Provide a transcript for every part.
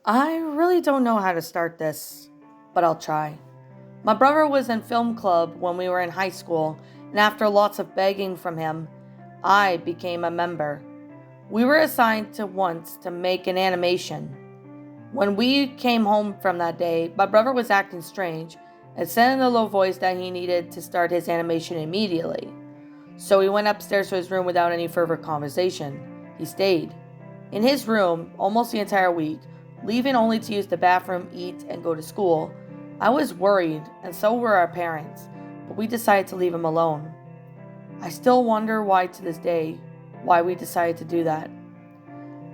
I really don't know how to start this, but I'll try. My brother was in film club when we were in high school, and after lots of begging from him, I became a member. We were assigned to once to make an animation. When we came home from that day, my brother was acting strange and said in a low voice that he needed to start his animation immediately. So he went upstairs to his room without any further conversation. He stayed in his room almost the entire week, leaving only to use the bathroom, eat, and go to school. I was worried, and so were our parents, but we decided to leave him alone. I still wonder why to this day, why we decided to do that.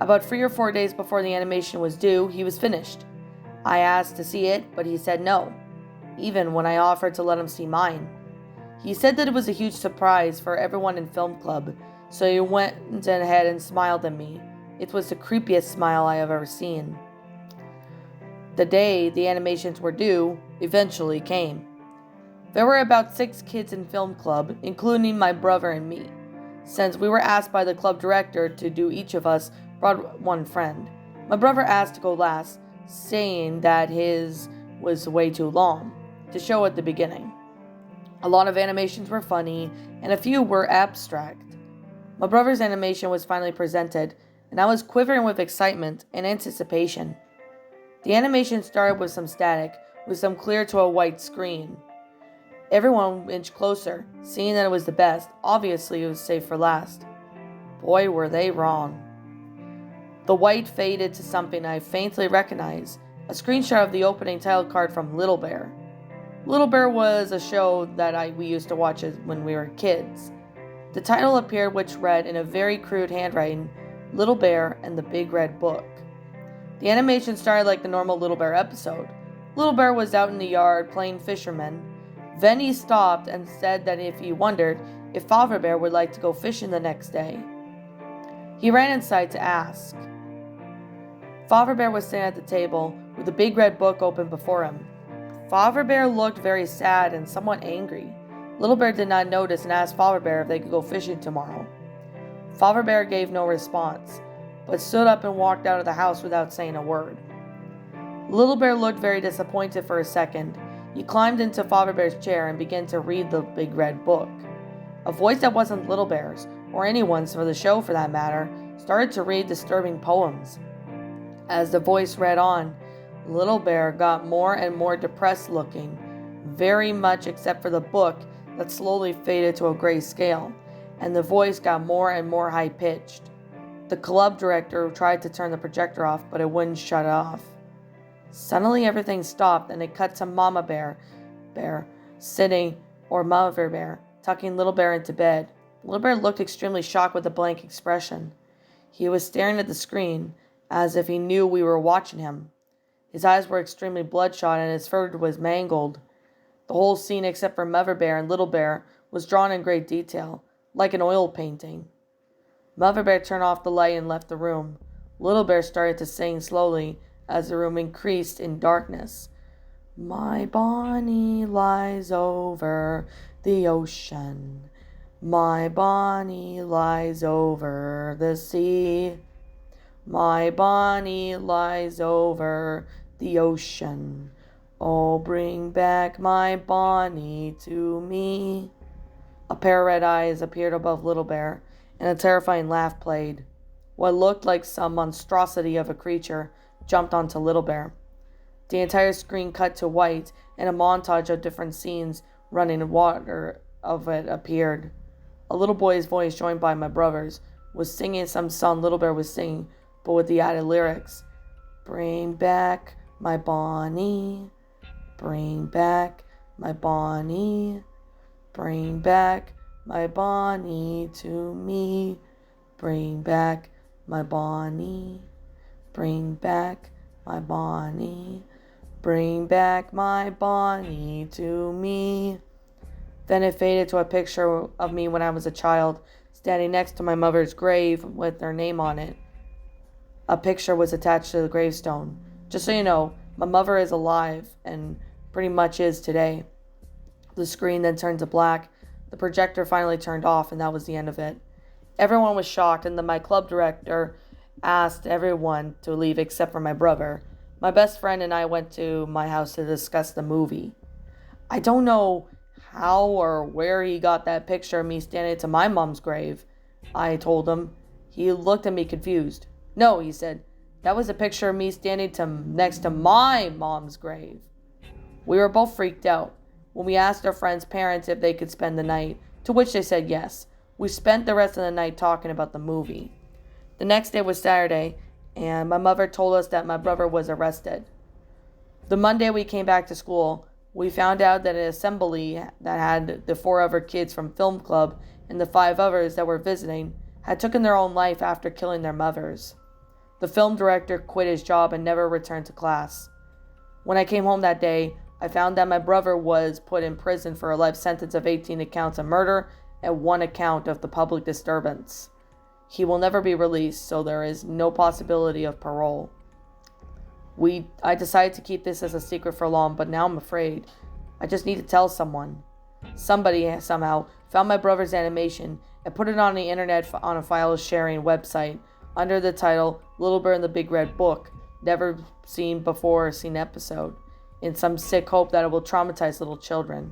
About 3 or 4 days before the animation was due, he was finished. I asked to see it, but he said no, even when I offered to let him see mine. He said that it was a huge surprise for everyone in film club, so he went ahead and smiled at me. It was the creepiest smile I have ever seen. The day the animations were due eventually came. There were about 6 kids in film club, including my brother and me. Since we were asked by the club director to do, each of us brought one friend. My brother asked to go last, saying that his was way too long to show at the beginning. A lot of animations were funny, and a few were abstract. My brother's animation was finally presented, and I was quivering with excitement and anticipation. The animation started with some static, with some clear to a white screen. Everyone inched closer, seeing that it was the best. Obviously, it was saved for last. Boy, were they wrong. The white faded to something I faintly recognized, a screenshot of the opening title card from Little Bear. Little Bear was a show that we used to watch when we were kids. The title appeared, which read in a very crude handwriting, Little Bear and the Big Red Book. The animation started like the normal Little Bear episode. Little Bear was out in the yard playing fisherman. Then he stopped and said that if he wondered if Father Bear would like to go fishing the next day. He ran inside to ask. Father Bear was sitting at the table with the big red book open before him. Father Bear looked very sad and somewhat angry. Little Bear did not notice and asked Father Bear if they could go fishing tomorrow. Father Bear gave no response, but stood up and walked out of the house without saying a word. Little Bear looked very disappointed for a second. He climbed into Father Bear's chair and began to read the big red book. A voice that wasn't Little Bear's, or anyone's for the show for that matter, started to read disturbing poems. As the voice read on, Little Bear got more and more depressed looking, very much except for the book that slowly faded to a gray scale, and the voice got more and more high-pitched. The club director tried to turn the projector off, but it wouldn't shut it off. Suddenly everything stopped, and it cut to Mama Bear sitting, or Mother Bear, tucking Little Bear into bed. Little Bear looked extremely shocked with a blank expression. He was staring at the screen, as if he knew we were watching him. His eyes were extremely bloodshot, and his fur was mangled. The whole scene, except for Mother Bear and Little Bear, was drawn in great detail, like an oil painting. Mother Bear turned off the light and left the room. Little Bear started to sing slowly as the room increased in darkness. My Bonnie lies over the ocean. My Bonnie lies over the sea. My Bonnie lies over the ocean. Oh, bring back my Bonnie to me. A pair of red eyes appeared above Little Bear, and a terrifying laugh played. What looked like some monstrosity of a creature jumped onto Little Bear. The entire screen cut to white, and a montage of different scenes running water of it appeared. A little boy's voice, joined by my brother's, was singing some song Little Bear was singing, but with the added lyrics. Bring back my Bonnie. Bring back my Bonnie. Bring back my Bonnie to me. Bring back my Bonnie. Bring back my Bonnie. Bring back my Bonnie to me. Then it faded to a picture of me when I was a child, standing next to my mother's grave with her name on it. A picture was attached to the gravestone. Just so you know, my mother is alive and pretty much is today. The screen then turned to black. The projector finally turned off, and that was the end of it. Everyone was shocked, and then my club director asked everyone to leave except for my brother. My best friend and I went to my house to discuss the movie. I don't know how or where he got that picture of me standing to my mom's grave, I told him. He looked at me confused. No, he said, that was a picture of me standing next to my mom's grave. We were both freaked out when we asked our friends' parents if they could spend the night, to which they said yes. We spent the rest of the night talking about the movie. The next day was Saturday, and my mother told us that my brother was arrested. The Monday we came back to school, we found out that an assembly that had the 4 other kids from film club and the 5 others that were visiting had taken their own life after killing their mothers. The film director quit his job and never returned to class. When I came home that day, I found that my brother was put in prison for a life sentence of 18 counts of murder and 1 account of the public disturbance. He will never be released, so there is no possibility of parole. I decided to keep this as a secret for long, but now I'm afraid. I just need to tell someone. Somebody somehow found my brother's animation and put it on the internet on a file sharing website under the title Little Bird and the Big Red Book, never seen before or seen episode, in some sick hope that it will traumatize little children.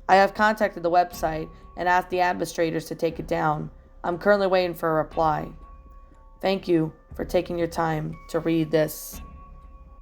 I have contacted the website and asked the administrators to take it down. I'm currently waiting for a reply. Thank you for taking your time to read this.